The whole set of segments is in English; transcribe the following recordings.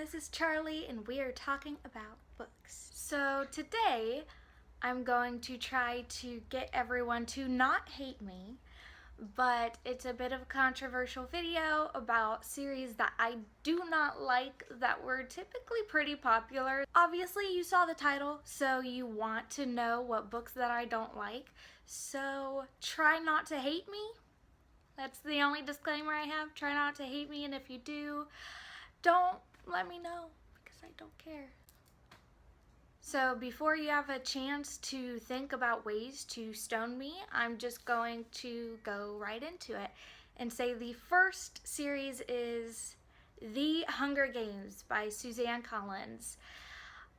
this is Charlie and we are talking about books. So today I'm going to try to get everyone to not hate me, but it's a bit of a controversial video about series that I do not like that were typically pretty popular. Obviously you saw the title, so you want to know what books that I don't like, so try not to hate me. That's the only disclaimer I have. Try not to hate me, and if you do, don't let me know because I don't care. So before you have a chance to think about ways to stone me, I'm just going to go right into it and say the first series is The Hunger Games by Suzanne Collins.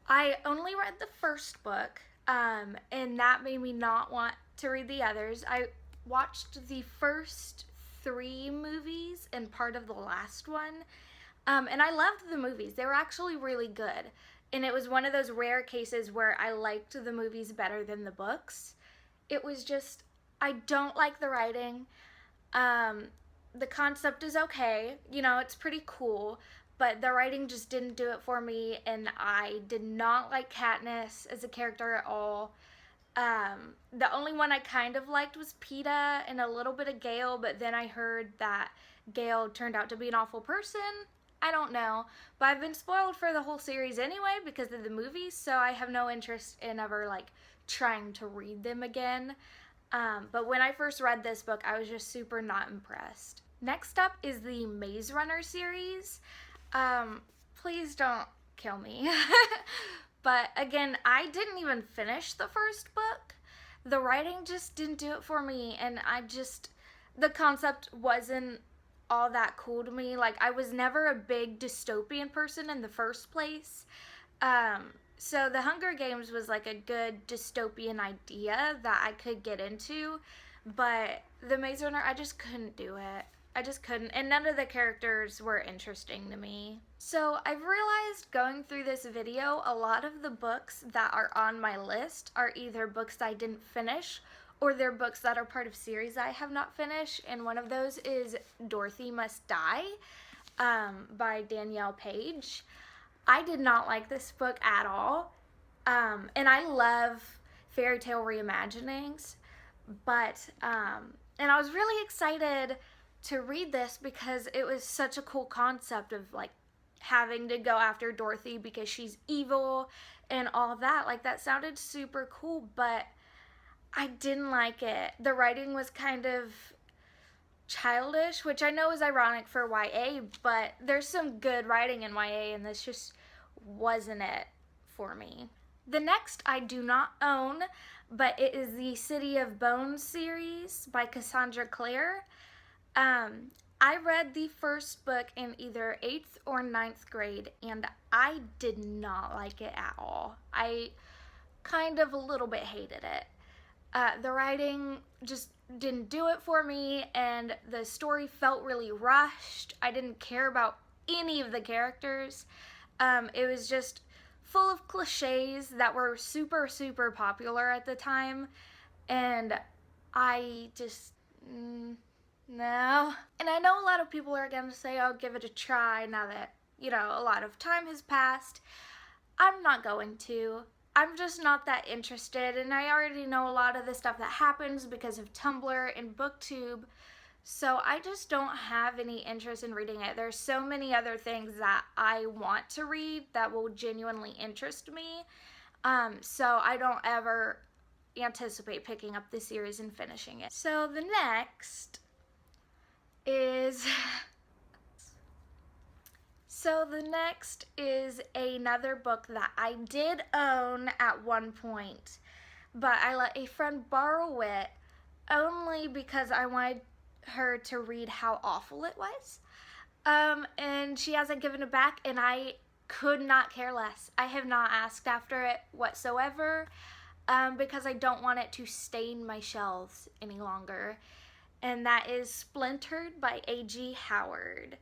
I only read the first book, and that made me not want to read the others. I watched the first 3 movies and part of the last one, and I loved the movies. They were actually really good, and it was one of those rare cases where I liked the movies better than the books. It was just, I don't like the writing. The concept is okay, you know, it's pretty cool, but the writing just didn't do it for me, and I did not like Katniss as a character at all. The only one I kind of liked was Peeta and a little bit of Gale, but then I heard that Gale turned out to be an awful person. I don't know, but I've been spoiled for the whole series anyway because of the movies, so I have no interest in ever trying to read them again. But when I first read this book, I was just super not impressed. Next up is the Maze Runner series. Please don't kill me. But again, I didn't even finish the first book. The writing just didn't do it for me, and the concept wasn't all that cool to me. I was never a big dystopian person in the first place. So the Hunger Games was a good dystopian idea that I could get into, but the Maze Runner, I just couldn't do it. I just couldn't, and none of the characters were interesting to me. So I've realized going through this video, a lot of the books that are on my list are either books I didn't finish or they're books that are part of series I have not finished, and one of those is Dorothy Must Die by Danielle Page. I did not like this book at all, and I love fairy tale reimaginings, but, and I was really excited to read this because it was such a cool concept of having to go after Dorothy because she's evil and all that. That sounded super cool, but I didn't like it. The writing was kind of childish, which I know is ironic for YA, but there's some good writing in YA, and this just wasn't it for me. The next I do not own, but it is the City of Bones series by Cassandra Clare. I read the first book in either 8th or 9th grade, and I did not like it at all. I kind of a little bit hated it. The writing just didn't do it for me, and the story felt really rushed. I didn't care about any of the characters. It was just full of cliches that were super, super popular at the time, and I just, no. And I know a lot of people are going to say, oh, give it a try now that, you know, a lot of time has passed. I'm not going to. I'm just not that interested, and I already know a lot of the stuff that happens because of Tumblr and BookTube, so I just don't have any interest in reading it. There's so many other things that I want to read that will genuinely interest me, so I don't ever anticipate picking up the series and finishing it. So the next is another book that I did own at one point, but I let a friend borrow it only because I wanted her to read how awful it was. And she hasn't given it back, and I could not care less. I have not asked after it whatsoever, because I don't want it to stain my shelves any longer. And that is Splintered by A.G. Howard.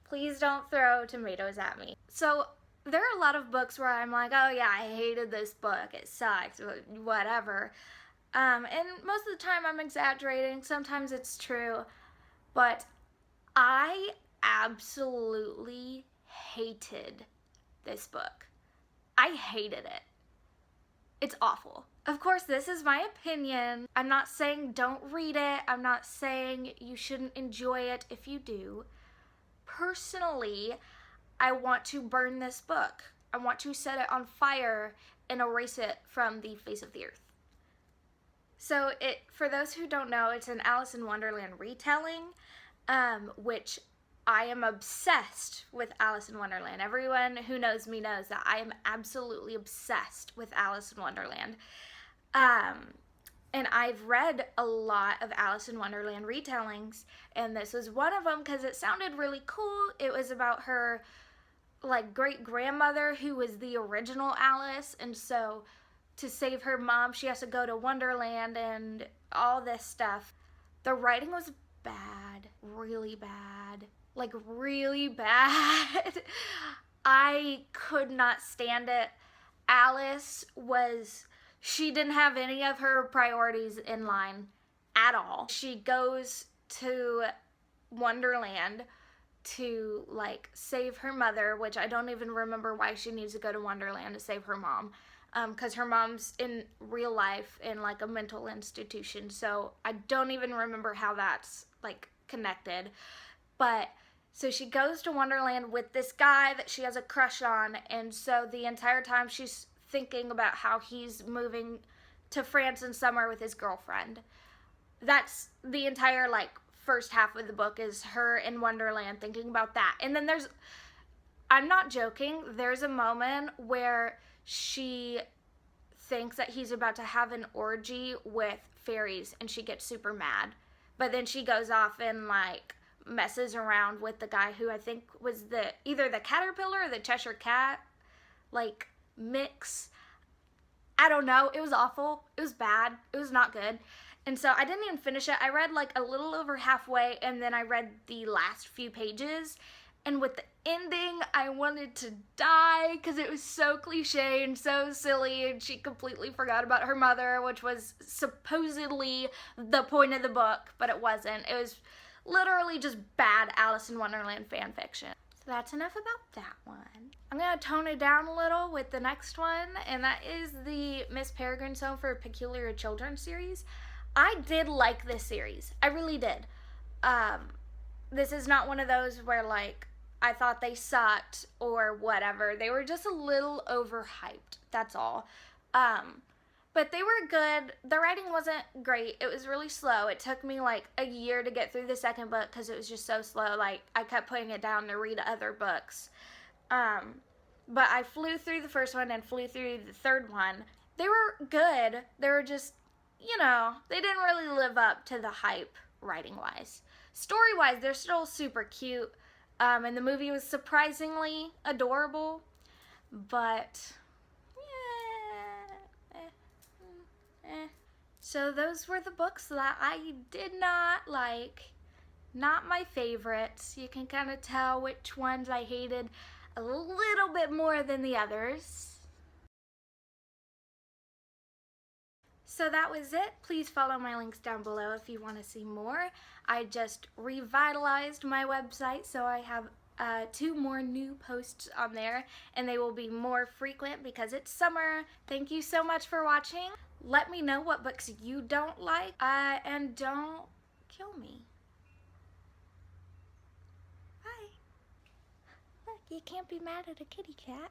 Please don't throw tomatoes at me. So there are a lot of books where I'm like, oh yeah, I hated this book, it sucks, whatever. And most of the time I'm exaggerating, sometimes it's true, but I absolutely hated this book. I hated it. It's awful. Of course, this is my opinion. I'm not saying don't read it. I'm not saying you shouldn't enjoy it if you do. Personally, I want to burn this book. I want to set it on fire and erase it from the face of the earth. So for those who don't know, it's an Alice in Wonderland retelling, which I am obsessed with Alice in Wonderland. Everyone who knows me knows that I am absolutely obsessed with Alice in Wonderland. And I've read a lot of Alice in Wonderland retellings, and this was one of them because it sounded really cool. It was about her, like, great-grandmother who was the original Alice, and so to save her mom, she has to go to Wonderland and all this stuff. The writing was bad, really bad. Like, really bad. I could not stand it. Alice she didn't have any of her priorities in line at all. She goes to Wonderland to, like, save her mother, which I don't even remember why she needs to go to Wonderland to save her mom. Because her mom's in real life in, like, a mental institution, so I don't even remember how that's, like, connected. But so she goes to Wonderland with this guy that she has a crush on, and so the entire time she's thinking about how he's moving to France in summer with his girlfriend. That's the entire, like, first half of the book is her in Wonderland thinking about that. And then I'm not joking, there's a moment where she thinks that he's about to have an orgy with fairies and she gets super mad. But then she goes off and, like, messes around with the guy who I think was either the caterpillar or the Cheshire Cat, like, mix. I don't know. It was awful. It was bad. It was not good. And so I didn't even finish it. I read, like, a little over halfway, and then I read the last few pages. And with the ending, I wanted to die because it was so cliche and so silly, and she completely forgot about her mother, which was supposedly the point of the book, but it wasn't. It was literally just bad Alice in Wonderland fan fiction. So that's enough about that one. I'm going to tone it down a little with the next one, and that is the Miss Peregrine's Home for Peculiar Children series. I did like this series. I really did. This is not one of those where, like, I thought they sucked or whatever. They were just a little overhyped. That's all. But they were good. The writing wasn't great. It was really slow. It took me like a year to get through the second book because it was just so slow. Like, I kept putting it down to read other books. But I flew through the first one and flew through the third one. They were good. They were just, you know, they didn't really live up to the hype writing-wise. Story-wise, they're still super cute. And the movie was surprisingly adorable. But so those were the books that I did not like. Not my favorites. You can kind of tell which ones I hated a little bit more than the others. So that was it. Please follow my links down below if you want to see more. I just revitalized my website, so I have 2 more new posts on there, and they will be more frequent because it's summer. Thank you so much for watching. Let me know what books you don't like, and don't kill me. Bye. Look, you can't be mad at a kitty cat.